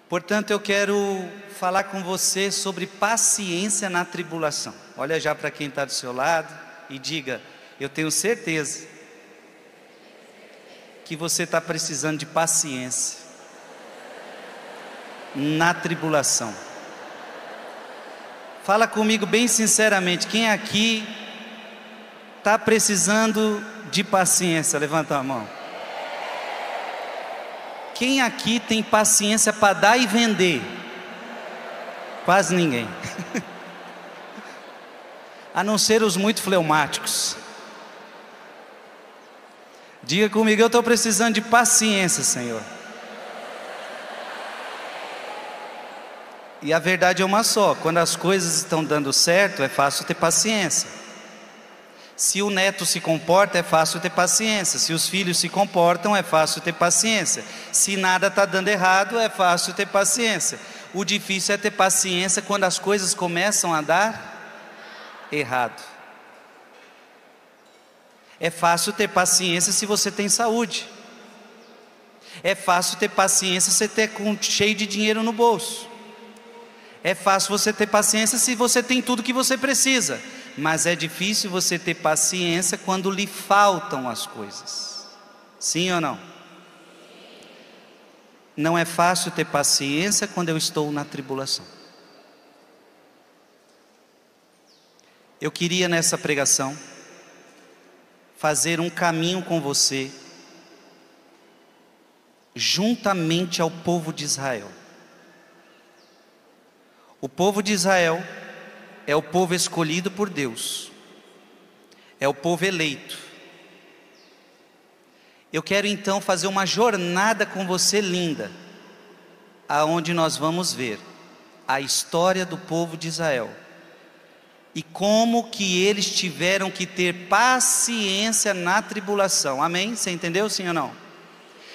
Portanto, eu quero falar com você sobre paciência na tribulação. Olha já para quem está do seu lado e diga: eu tenho certeza que você está precisando de paciência na tribulação. Fala comigo bem sinceramente, quem aqui está precisando de paciência? Levanta a mão. Quem aqui tem paciência para dar e vender? Quase ninguém. A não ser os muito fleumáticos. Diga comigo: eu estou precisando de paciência, Senhor. E a verdade é uma só: quando as coisas estão dando certo, é fácil ter paciência. Se o neto se comporta, é fácil ter paciência. Se os filhos se comportam, é fácil ter paciência. Se nada está dando errado, é fácil ter paciência. O difícil é ter paciência quando as coisas começam a dar errado. É fácil ter paciência se você tem saúde. É fácil ter paciência se você ter cheio de dinheiro no bolso. É fácil você ter paciência se você tem tudo que você precisa. Mas é difícil você ter paciência quando lhe faltam as coisas. Sim ou não? Não é fácil ter paciência quando eu estou na tribulação. Eu queria nessa pregação fazer um caminho com você juntamente ao povo de Israel. O povo de Israel é o povo escolhido por Deus, é o povo eleito. Eu quero então fazer uma jornada com você linda, aonde nós vamos ver a história do povo de Israel e como que eles tiveram que ter paciência na tribulação. Amém? Você entendeu, sim ou não?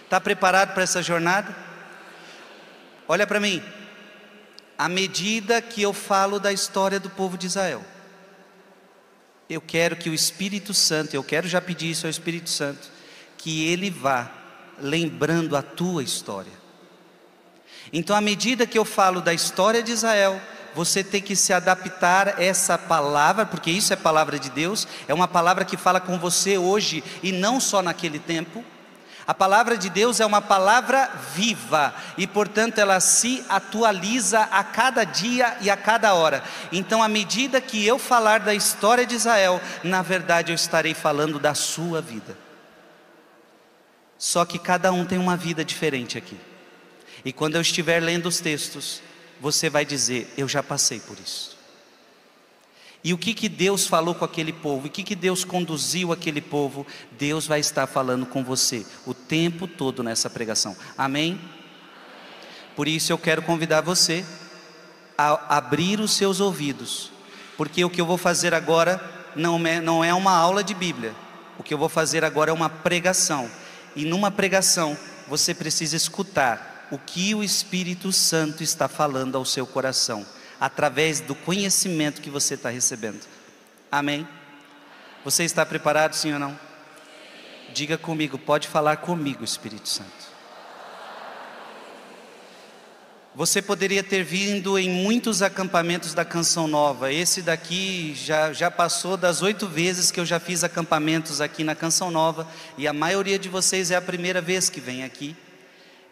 Está preparado para essa jornada? Olha para mim. À medida que eu falo da história do povo de Israel, eu quero que o Espírito Santo, eu quero já pedir isso ao Espírito Santo, que ele vá lembrando a tua história. Então, à medida que eu falo da história de Israel, você tem que se adaptar a essa palavra, porque isso é palavra de Deus, é uma palavra que fala com você hoje e não só naquele tempo. A palavra de Deus é uma palavra viva e, portanto, ela se atualiza a cada dia e a cada hora. Então, à medida que eu falar da história de Israel, na verdade eu estarei falando da sua vida. Só que cada um tem uma vida diferente aqui. E quando eu estiver lendo os textos, você vai dizer: eu já passei por isso. E o que Deus falou com aquele povo? O que Deus conduziu aquele povo? Deus vai estar falando com você o tempo todo nessa pregação. Amém? Por isso eu quero convidar você a abrir os seus ouvidos, porque o que eu vou fazer agora não é uma aula de Bíblia. O que eu vou fazer agora é uma pregação. E numa pregação você precisa escutar o que o Espírito Santo está falando ao seu coração, através do conhecimento que você está recebendo. Amém? Você está preparado, sim ou não? Diga comigo: pode falar comigo, Espírito Santo. Você poderia ter vindo em muitos acampamentos da Canção Nova. Esse daqui já passou das 8 vezes que eu já fiz acampamentos aqui na Canção Nova, e a maioria de vocês é a primeira vez que vem aqui,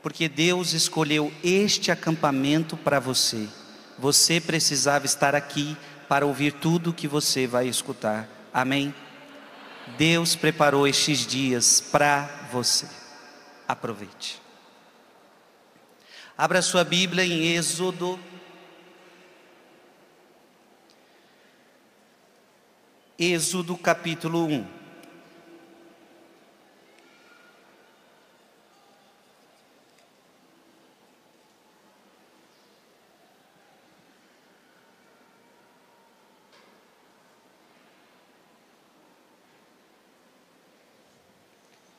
porque Deus escolheu este acampamento para você. Você precisava estar aqui para ouvir tudo o que você vai escutar. Amém? Deus preparou estes dias para você. Aproveite. Abra sua Bíblia em Êxodo. Êxodo capítulo 1.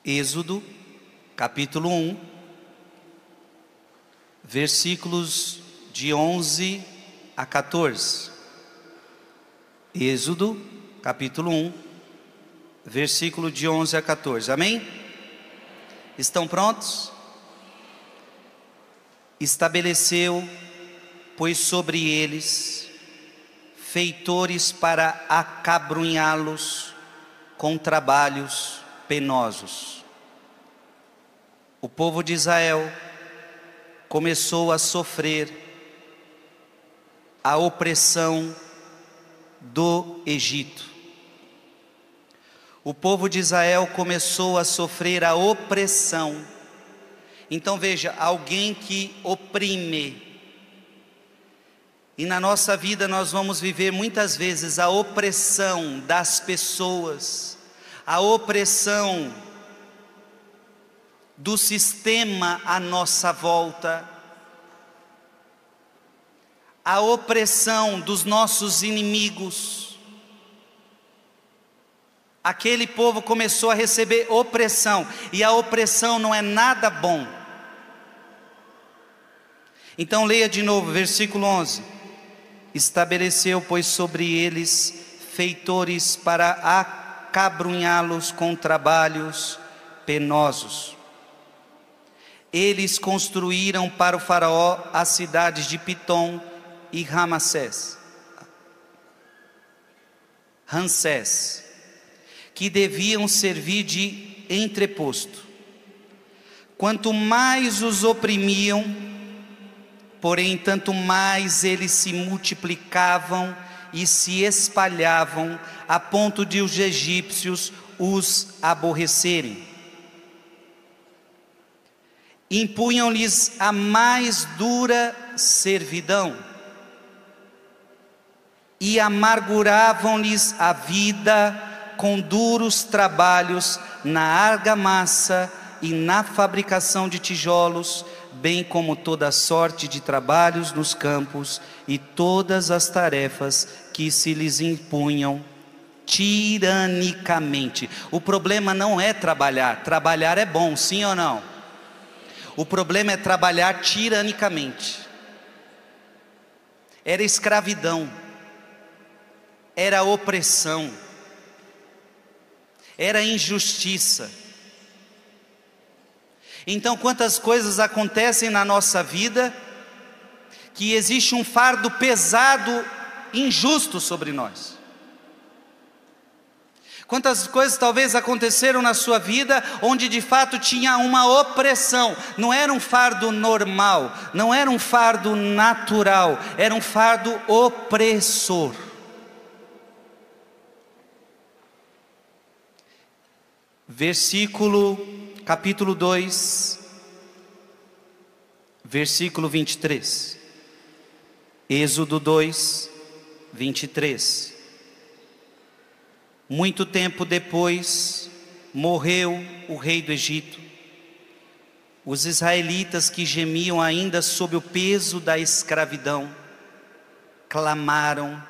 Êxodo, capítulo 1, versículos de 11 a 14. Êxodo, capítulo 1, versículo de 11 a 14. Amém? Estão prontos? Estabeleceu, pois, sobre eles feitores para acabrunhá-los com trabalhos penosos. O povo de Israel começou a sofrer a opressão do Egito. O povo de Israel começou a sofrer a opressão. Então veja, alguém que oprime. E na nossa vida nós vamos viver muitas vezes a opressão das pessoas, a opressão do sistema à nossa volta, a opressão dos nossos inimigos. Aquele povo começou a receber opressão, e a opressão não é nada bom. Então leia de novo, versículo 11. Estabeleceu, pois, sobre eles feitores para acabrunhá-los com trabalhos penosos. Eles construíram para o faraó as cidades de Pitom e Ramsés, que deviam servir de entreposto. Quanto mais os oprimiam, porém, tanto mais eles se multiplicavam e se espalhavam, a ponto de os egípcios os aborrecerem. Impunham-lhes a mais dura servidão e amarguravam-lhes a vida com duros trabalhos na argamassa e na fabricação de tijolos, bem como toda sorte de trabalhos nos campos e todas as tarefas que se lhes impunham tiranicamente. O problema não é trabalhar, trabalhar é bom, sim ou não? O problema é trabalhar tiranicamente. Era escravidão, era opressão, era injustiça. Então, quantas coisas acontecem na nossa vida, que existe um fardo pesado, injusto sobre nós. Quantas coisas talvez aconteceram na sua vida, onde de fato tinha uma opressão. Não era um fardo normal, não era um fardo natural, era um fardo opressor. Capítulo 2, versículo 23. Êxodo 2, 23. Muito tempo depois, morreu o rei do Egito. Os israelitas, que gemiam ainda sob o peso da escravidão, clamaram,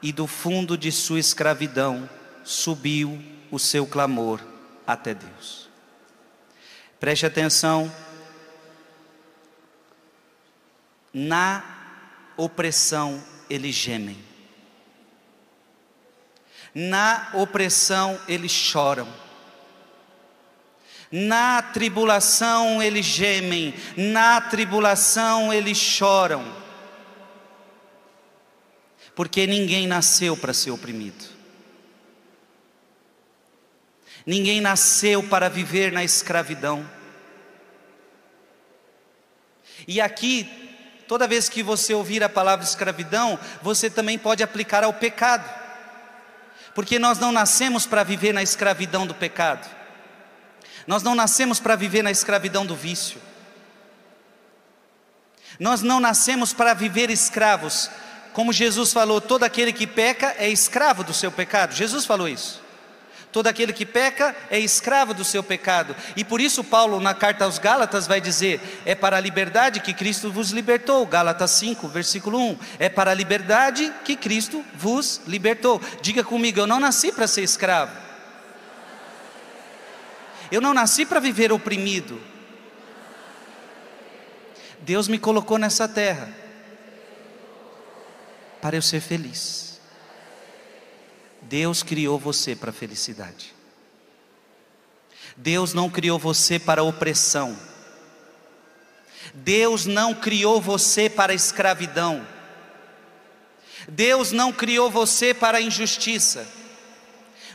e do fundo de sua escravidão subiu o seu clamor até Deus. Preste atenção. Na opressão eles gemem. Na opressão eles choram. Na tribulação eles gemem. Na tribulação eles choram. Porque ninguém nasceu para ser oprimido. Ninguém nasceu para viver na escravidão. E aqui, toda vez que você ouvir a palavra escravidão, você também pode aplicar ao pecado. Porque nós não nascemos para viver na escravidão do pecado. Nós não nascemos para viver na escravidão do vício. Nós não nascemos para viver escravos. Como Jesus falou, todo aquele que peca é escravo do seu pecado. Jesus falou isso. Todo aquele que peca é escravo do seu pecado. E por isso Paulo, na carta aos Gálatas, vai dizer: é para a liberdade que Cristo vos libertou. Gálatas 5, versículo 1. É para a liberdade que Cristo vos libertou. Diga comigo: eu não nasci para ser escravo. Eu não nasci para viver oprimido. Deus me colocou nessa terra para eu ser feliz. Deus criou você para a felicidade. Deus não criou você para a opressão. Deus não criou você para a escravidão. Deus não criou você para a injustiça.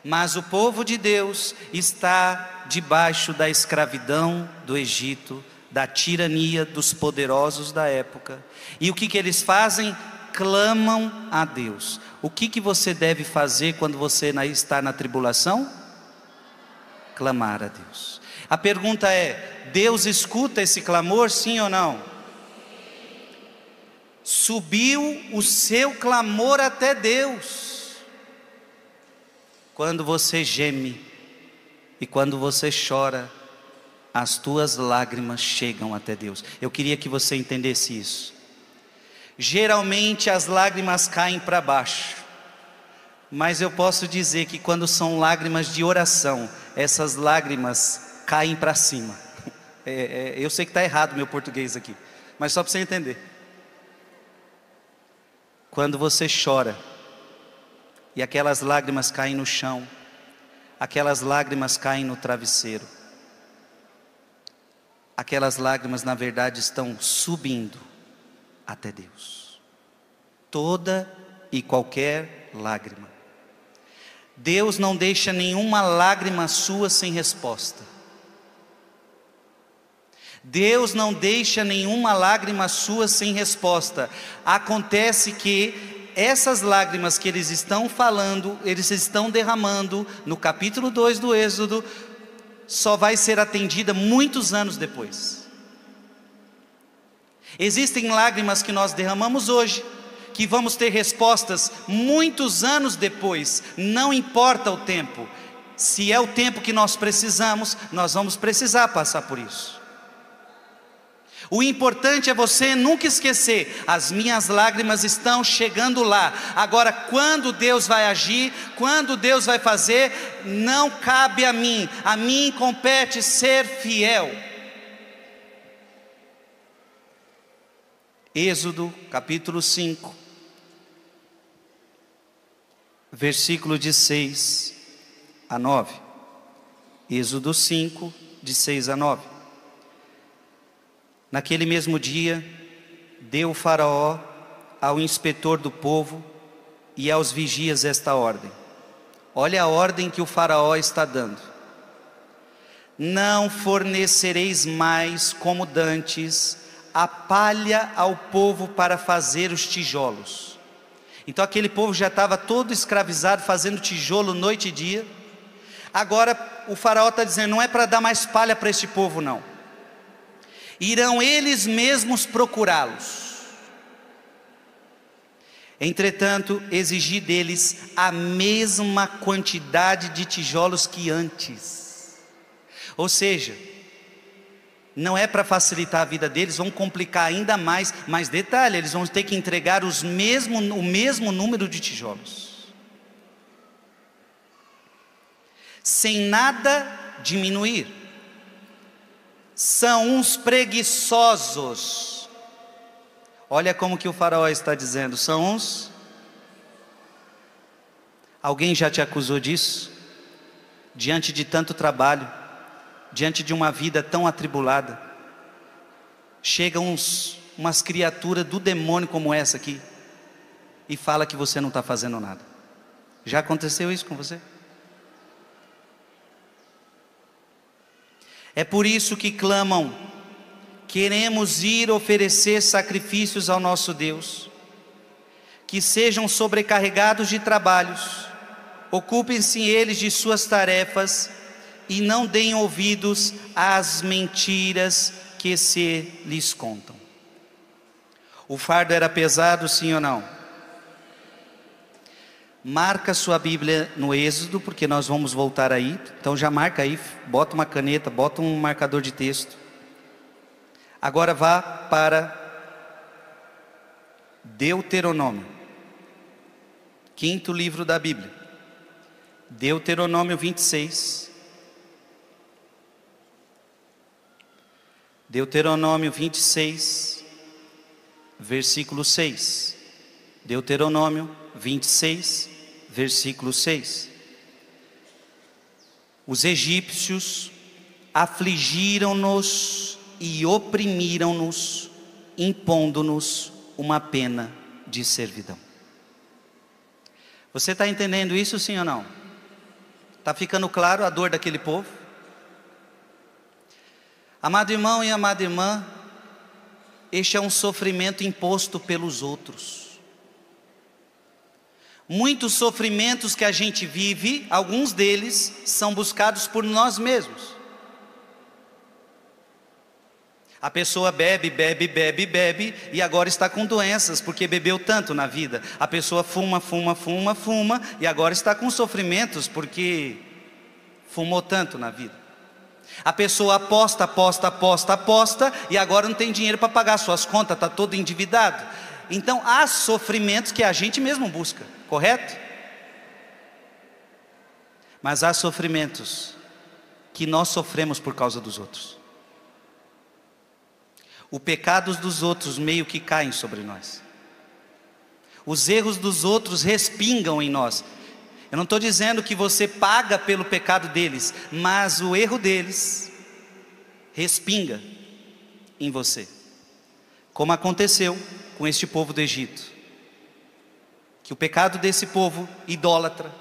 Mas o povo de Deus está debaixo da escravidão do Egito, da tirania dos poderosos da época. E o que eles fazem? Clamam a Deus. O que você deve fazer quando você está na tribulação? Clamar a Deus. A pergunta é: Deus escuta esse clamor, sim ou não? Subiu o seu clamor até Deus. Quando você geme e quando você chora, as tuas lágrimas chegam até Deus. Eu queria que você entendesse isso. Geralmente as lágrimas caem para baixo, mas eu posso dizer que quando são lágrimas de oração, essas lágrimas caem para cima. Eu sei que está errado meu português aqui, mas só para você entender. Quando você chora e aquelas lágrimas caem no chão, aquelas lágrimas caem no travesseiro, aquelas lágrimas na verdade estão subindo até Deus. Toda e qualquer lágrima. Deus não deixa nenhuma lágrima sua sem resposta. Deus não deixa nenhuma lágrima sua sem resposta. Acontece que essas lágrimas que eles estão falando, eles estão derramando no capítulo 2 do Êxodo, só vai ser atendida muitos anos depois. Existem lágrimas que nós derramamos hoje, que vamos ter respostas muitos anos depois. Não importa o tempo. Se é o tempo que nós precisamos, nós vamos precisar passar por isso. O importante é você nunca esquecer: as minhas lágrimas estão chegando lá. Agora, quando Deus vai agir, quando Deus vai fazer, não cabe a mim compete ser fiel. Êxodo capítulo 5, versículo de 6 a 9. Êxodo 5, de 6 a 9. Naquele mesmo dia, deu o Faraó ao inspetor do povo e aos vigias esta ordem. Olha a ordem que o Faraó está dando: não fornecereis mais como dantes a palha ao povo para fazer os tijolos. Então aquele povo já estava todo escravizado, fazendo tijolo noite e dia. Agora o Faraó está dizendo: não é para dar mais palha para este povo, não. Irão eles mesmos procurá-los. Entretanto, exigi deles a mesma quantidade de tijolos que antes. Ou seja, não é para facilitar a vida deles, vão complicar ainda mais. Mas detalhe, eles vão ter que entregar o mesmo número de tijolos, sem nada diminuir. São uns preguiçosos. Olha como que o Faraó está dizendo: são uns. Alguém já te acusou disso? Diante de tanto trabalho, diante de uma vida tão atribulada, chegam umas criaturas do demônio como essa aqui e fala que você não está fazendo nada. Já aconteceu isso com você? É por isso que clamam: queremos ir oferecer sacrifícios ao nosso Deus. Que sejam sobrecarregados de trabalhos, ocupem-se eles de suas tarefas e não deem ouvidos às mentiras que se lhes contam. O fardo era pesado, sim ou não? Marca sua Bíblia no Êxodo, porque nós vamos voltar aí. Então já marca aí, bota uma caneta, bota um marcador de texto. Agora vá para Deuteronômio, 5º livro da Bíblia. Deuteronômio 26. Deuteronômio 26, versículo 6. Deuteronômio 26, versículo 6. Os egípcios afligiram-nos e oprimiram-nos, impondo-nos uma pena de servidão. Você está entendendo isso, sim ou não? Está ficando claro a dor daquele povo? Amado irmão e amada irmã, este é um sofrimento imposto pelos outros. Muitos sofrimentos que a gente vive, alguns deles são buscados por nós mesmos. A pessoa bebe, bebe, bebe, bebe e agora está com doenças porque bebeu tanto na vida. A pessoa fuma, fuma, fuma, fuma e agora está com sofrimentos porque fumou tanto na vida. A pessoa aposta, aposta, aposta, aposta e agora não tem dinheiro para pagar suas contas, está todo endividado. Então há sofrimentos que a gente mesmo busca, correto? Mas há sofrimentos que nós sofremos por causa dos outros. Os pecados dos outros meio que caem sobre nós. Os erros dos outros respingam em nós. Eu não estou dizendo que você paga pelo pecado deles, mas o erro deles respinga em você. Como aconteceu com este povo do Egito. Que o pecado desse povo idólatra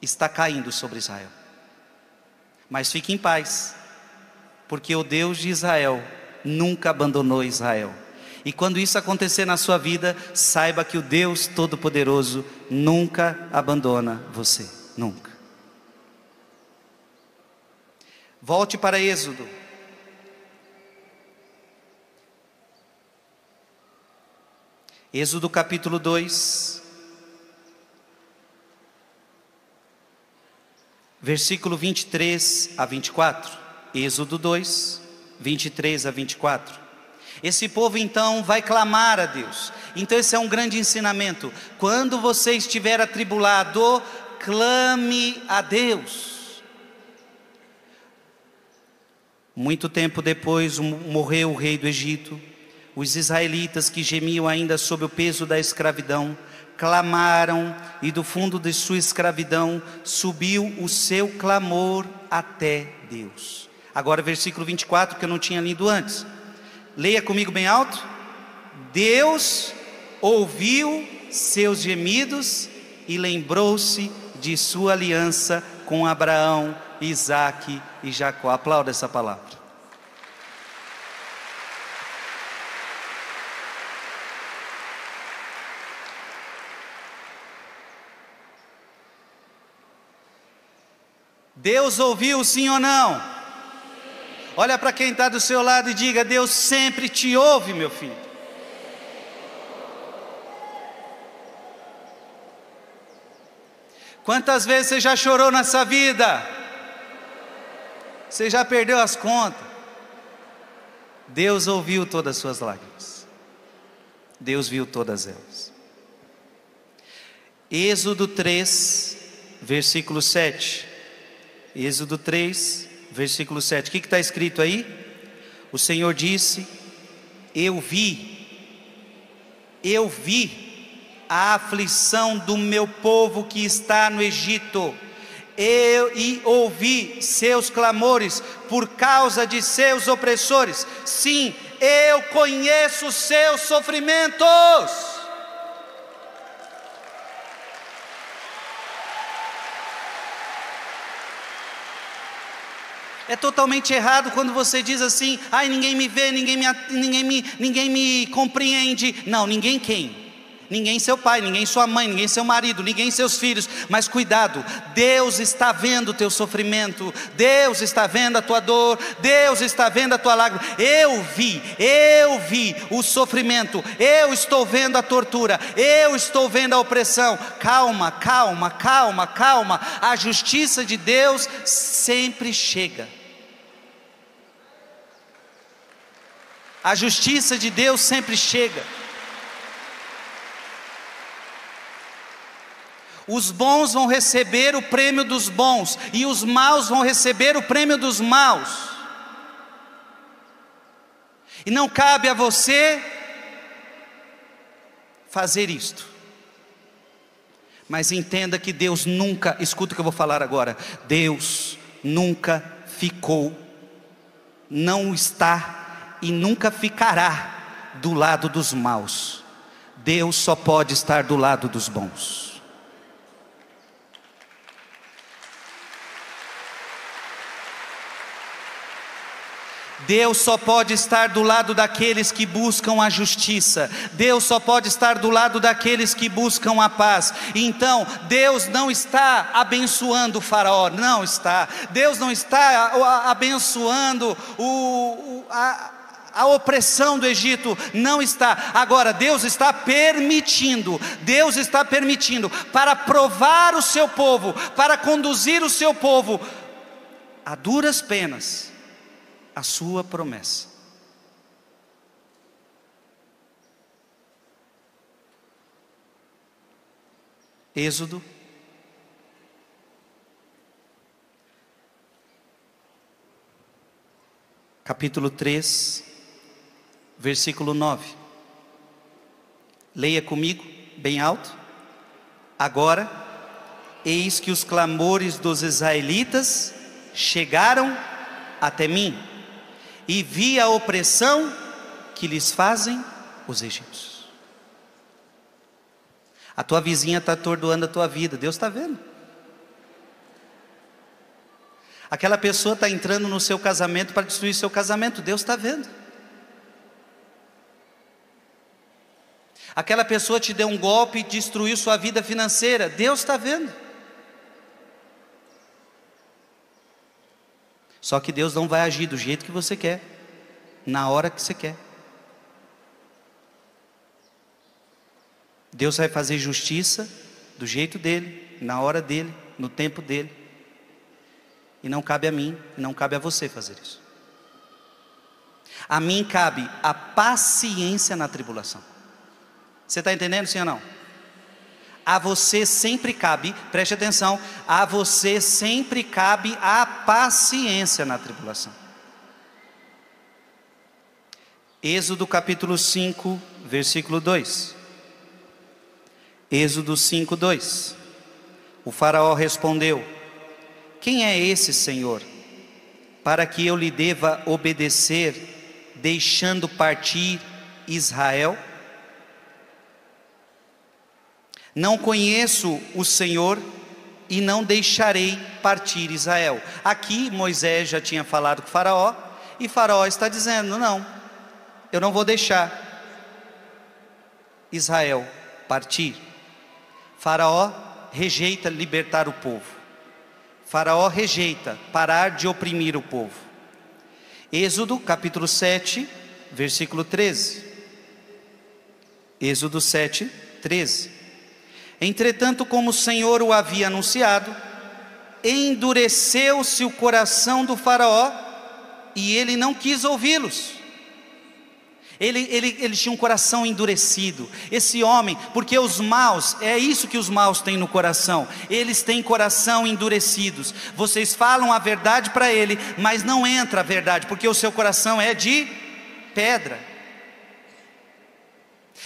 está caindo sobre Israel. Mas fique em paz, porque o Deus de Israel nunca abandonou Israel. E quando isso acontecer na sua vida, saiba que o Deus Todo-Poderoso nunca abandona você, nunca. Volte para Êxodo. Êxodo capítulo 2, versículo 23 a 24. Êxodo 2, 23 a 24. Esse povo então vai clamar a Deus. Então esse é um grande ensinamento. Quando você estiver atribulado, clame a Deus. Muito tempo depois morreu o rei do Egito. Os israelitas que gemiam ainda sob o peso da escravidão, clamaram, e do fundo de sua escravidão subiu o seu clamor até Deus. Agora versículo 24, que eu não tinha lido antes. Leia comigo bem alto. Deus ouviu seus gemidos e lembrou-se de sua aliança com Abraão, Isaque e Jacó. Aplauda essa palavra. Deus ouviu, sim ou não? Olha para quem está do seu lado e diga: Deus sempre te ouve, meu filho. Quantas vezes você já chorou nessa vida? Você já perdeu as contas? Deus ouviu todas as suas lágrimas. Deus viu todas elas. Êxodo 3, versículo 7. Êxodo 3, versículo 7. O que está escrito aí? O Senhor disse: eu vi a aflição do meu povo que está no Egito, e ouvi seus clamores por causa de seus opressores. Sim, eu conheço seus sofrimentos. É totalmente errado quando você diz assim: ai, ninguém me vê, ninguém me compreende. Não, ninguém quem? Ninguém seu pai, ninguém sua mãe, ninguém seu marido, ninguém seus filhos. Mas cuidado, Deus está vendo o teu sofrimento, Deus está vendo a tua dor, Deus está vendo a tua lágrima. Eu vi o sofrimento, eu estou vendo a tortura, eu estou vendo a opressão. Calma, calma, calma, calma. A justiça de Deus sempre chega. A justiça de Deus sempre chega. Os bons vão receber o prêmio dos bons, e os maus vão receber o prêmio dos maus. E não cabe a você fazer isto. Mas entenda que Deus nunca, escuta o que eu vou falar agora, Deus nunca ficou não está e nunca ficará do lado dos maus. Deus só pode estar do lado dos bons. Deus só pode estar do lado daqueles que buscam a justiça. Deus só pode estar do lado daqueles que buscam a paz. Então, Deus não está abençoando o faraó, não está. Deus não está abençoando a opressão do Egito, não está. Agora, Deus está permitindo para provar o seu povo, para conduzir o seu povo a duras penas, a sua promessa. Êxodo, capítulo 3, versículo 9. Leia comigo, bem alto. Agora, eis que os clamores dos israelitas chegaram até mim, e vi a opressão que lhes fazem os egípcios. A tua vizinha está atordoando a tua vida, Deus está vendo. Aquela pessoa está entrando no seu casamento para destruir seu casamento, Deus está vendo. Aquela pessoa te deu um golpe e destruiu sua vida financeira, Deus está vendo. Só que Deus não vai agir do jeito que você quer, na hora que você quer. Deus vai fazer justiça do jeito dele, na hora dele, no tempo dele. E não cabe a mim, não cabe a você fazer isso. A mim cabe a paciência na tribulação. Você está entendendo, sim ou não? A você sempre cabe, preste atenção, a você sempre cabe a paciência na tribulação. Êxodo capítulo 5, versículo 2. Êxodo 5, 2. O faraó respondeu: quem é esse Senhor, para que eu lhe deva obedecer, deixando partir Israel? Não conheço o Senhor e não deixarei partir Israel. Aqui Moisés já tinha falado com o faraó, e faraó está dizendo: não, eu não vou deixar Israel partir. Faraó rejeita libertar o povo. Faraó rejeita parar de oprimir o povo. Êxodo capítulo 7, versículo 13. Êxodo 7, 13. Entretanto, como o Senhor o havia anunciado, endureceu-se o coração do faraó, e ele não quis ouvi-los. Ele tinha um coração endurecido. Esse homem, porque os maus, é isso que os maus têm no coração, eles têm coração endurecidos. Vocês falam a verdade para ele, mas não entra a verdade, porque o seu coração é de pedra.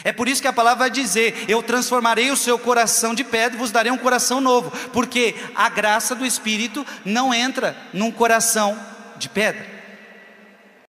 É por isso que a palavra vai dizer: eu transformarei o seu coração de pedra e vos darei um coração novo, porque a graça do Espírito não entra num coração de pedra.